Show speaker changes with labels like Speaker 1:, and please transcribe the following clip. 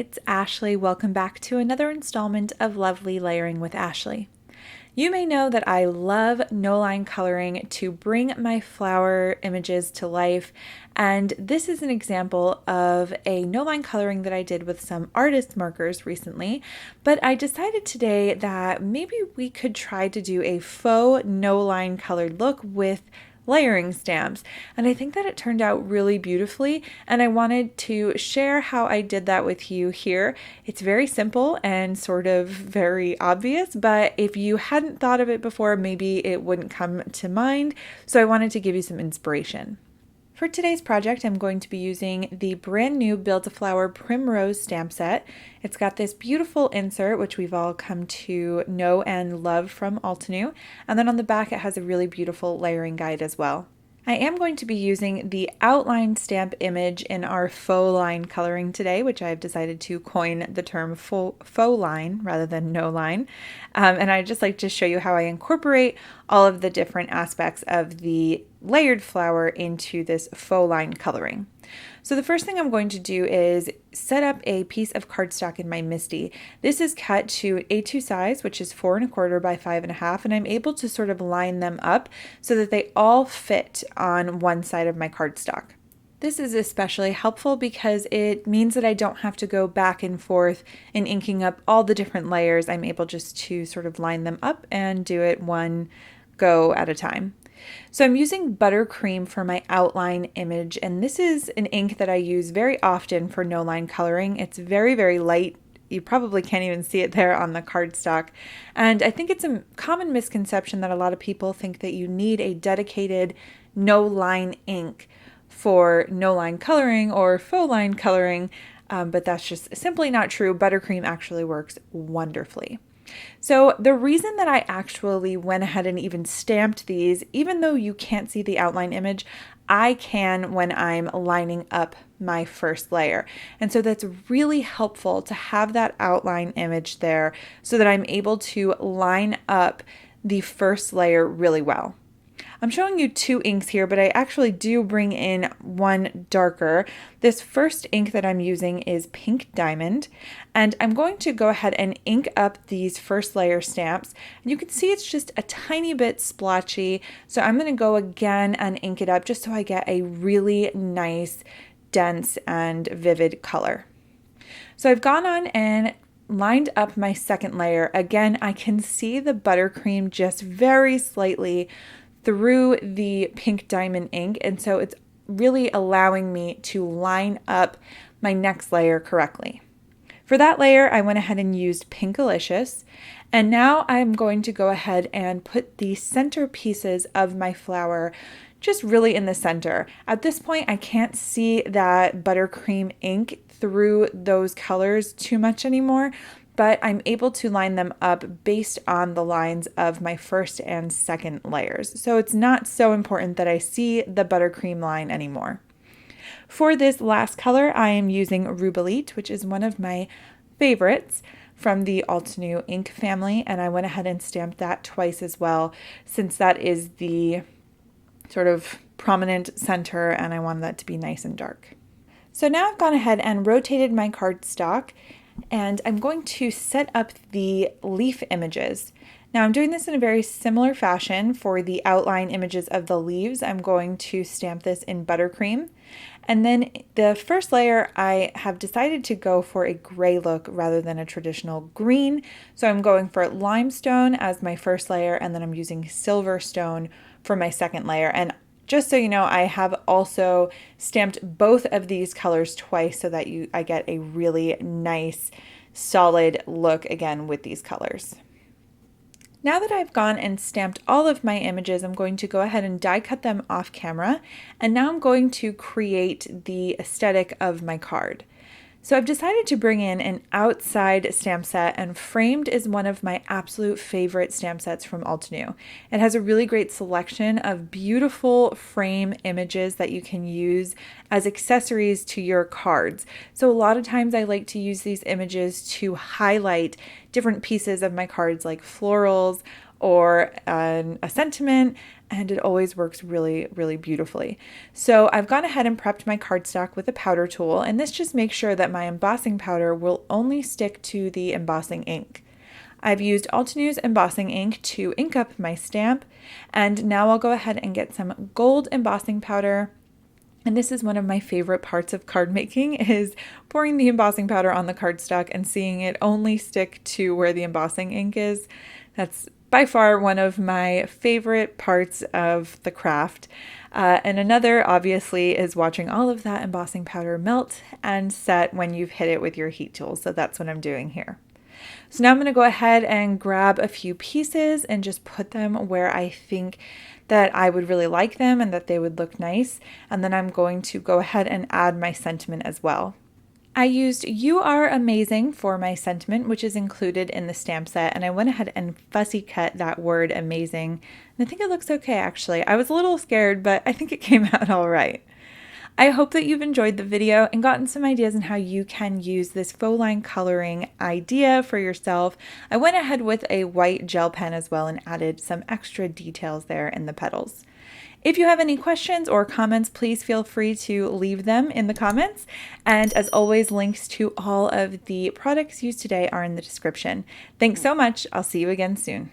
Speaker 1: it's Ashley. Welcome back to another installment of Lovely Layering with Ashley. You may know that I love no-line coloring to bring my flower images to life, and this is an example of a no-line coloring that I did with some artist markers recently, but I decided today that maybe we could try to do a faux no-line colored look with layering stamps, and I think that it turned out really beautifully, and I wanted to share how I did that with you here. It's very simple and sort of very obvious, but if you hadn't thought of it before, maybe it wouldn't come to mind, so I wanted to give you some inspiration. For today's project, I'm going to be using the brand new Build-A-Flower Primrose stamp set. It's got this beautiful insert, which we've all come to know and love from Altenew, and then on the back it has a really beautiful layering guide as well. I am going to be using the outline stamp image in our faux line coloring today, which I've decided to coin the term faux line rather than no line. And I'd just like to show you how I incorporate all of the different aspects of the layered flower into this faux line coloring. So the first thing I'm going to do is set up a piece of cardstock in my MISTI. This is cut to A2 size, which is 4 1/4 by 5 1/2, and I'm able to sort of line them up so that they all fit on one side of my cardstock. This is especially helpful because it means that I don't have to go back and forth in inking up all the different layers. I'm able just to sort of line them up and do it one go at a time. So I'm using buttercream for my outline image, and this is an ink that I use very often for no-line coloring. It's very, very light. You probably can't even see it there on the cardstock. And I think it's a common misconception that a lot of people think that you need a dedicated no-line ink for no-line coloring or faux line coloring, but that's just simply not true. Buttercream actually works wonderfully. So the reason that I actually went ahead and even stamped these, even though you can't see the outline image, I can when I'm lining up my first layer. And so that's really helpful to have that outline image there so that I'm able to line up the first layer really well. I'm showing you two inks here, but I actually do bring in one darker. This first ink that I'm using is Pink Diamond, and I'm going to go ahead and ink up these first layer stamps. And you can see it's just a tiny bit splotchy, so I'm going to go again and ink it up just so I get a really nice, dense, and vivid color. So I've gone on and lined up my second layer. Again, I can see the buttercream just very slightly through the Pink Diamond ink, and so it's really allowing me to line up my next layer correctly. For that layer, I went ahead and used Pinkalicious, and now I'm going to go ahead and put the center pieces of my flower just really in the center. At this point, I can't see that buttercream ink through those colors too much anymore, but I'm able to line them up based on the lines of my first and second layers. So it's not so important that I see the buttercream line anymore. For this last color, I am using Rubellite, which is one of my favorites from the Altenew ink family, and I went ahead and stamped that twice as well, since that is the sort of prominent center and I wanted that to be nice and dark. So now I've gone ahead and rotated my cardstock, and I'm going to set up the leaf images. Now I'm doing this in a very similar fashion. For the outline images of the leaves, I'm going to stamp this in buttercream. And then the first layer, I have decided to go for a gray look rather than a traditional green. So I'm going for limestone as my first layer, and then I'm using silverstone for my second layer. And just so you know, I have also stamped both of these colors twice so that I get a really nice, solid look again with these colors. Now that I've gone and stamped all of my images, I'm going to go ahead and die cut them off camera, and now I'm going to create the aesthetic of my card. So I've decided to bring in an outside stamp set, and Framed is one of my absolute favorite stamp sets from Altenew. It has a really great selection of beautiful frame images that you can use as accessories to your cards. So a lot of times I like to use these images to highlight different pieces of my cards like florals or a sentiment, and it always works really, really beautifully. So I've gone ahead and prepped my cardstock with a powder tool, and this just makes sure that my embossing powder will only stick to the embossing ink. I've used Altenews embossing ink to ink up my stamp, and now I'll go ahead and get some gold embossing powder. And this is one of my favorite parts of card making, is pouring the embossing powder on the cardstock and seeing it only stick to where the embossing ink is. That's by far one of my favorite parts of the craft. And another, obviously, is watching all of that embossing powder melt and set when you've hit it with your heat tool. So that's what I'm doing here. So now I'm going to go ahead and grab a few pieces and just put them where I think that I would really like them and that they would look nice. And then I'm going to go ahead and add my sentiment as well. I used "You Are Amazing" for my sentiment, which is included in the stamp set, and I went ahead and fussy cut that word "amazing." And I think it looks okay, actually. I was a little scared, but I think it came out all right. I hope that you've enjoyed the video and gotten some ideas on how you can use this faux line coloring idea for yourself. I went ahead with a white gel pen as well and added some extra details there in the petals. If you have any questions or comments, please feel free to leave them in the comments. And as always, links to all of the products used today are in the description. Thanks so much. I'll see you again soon.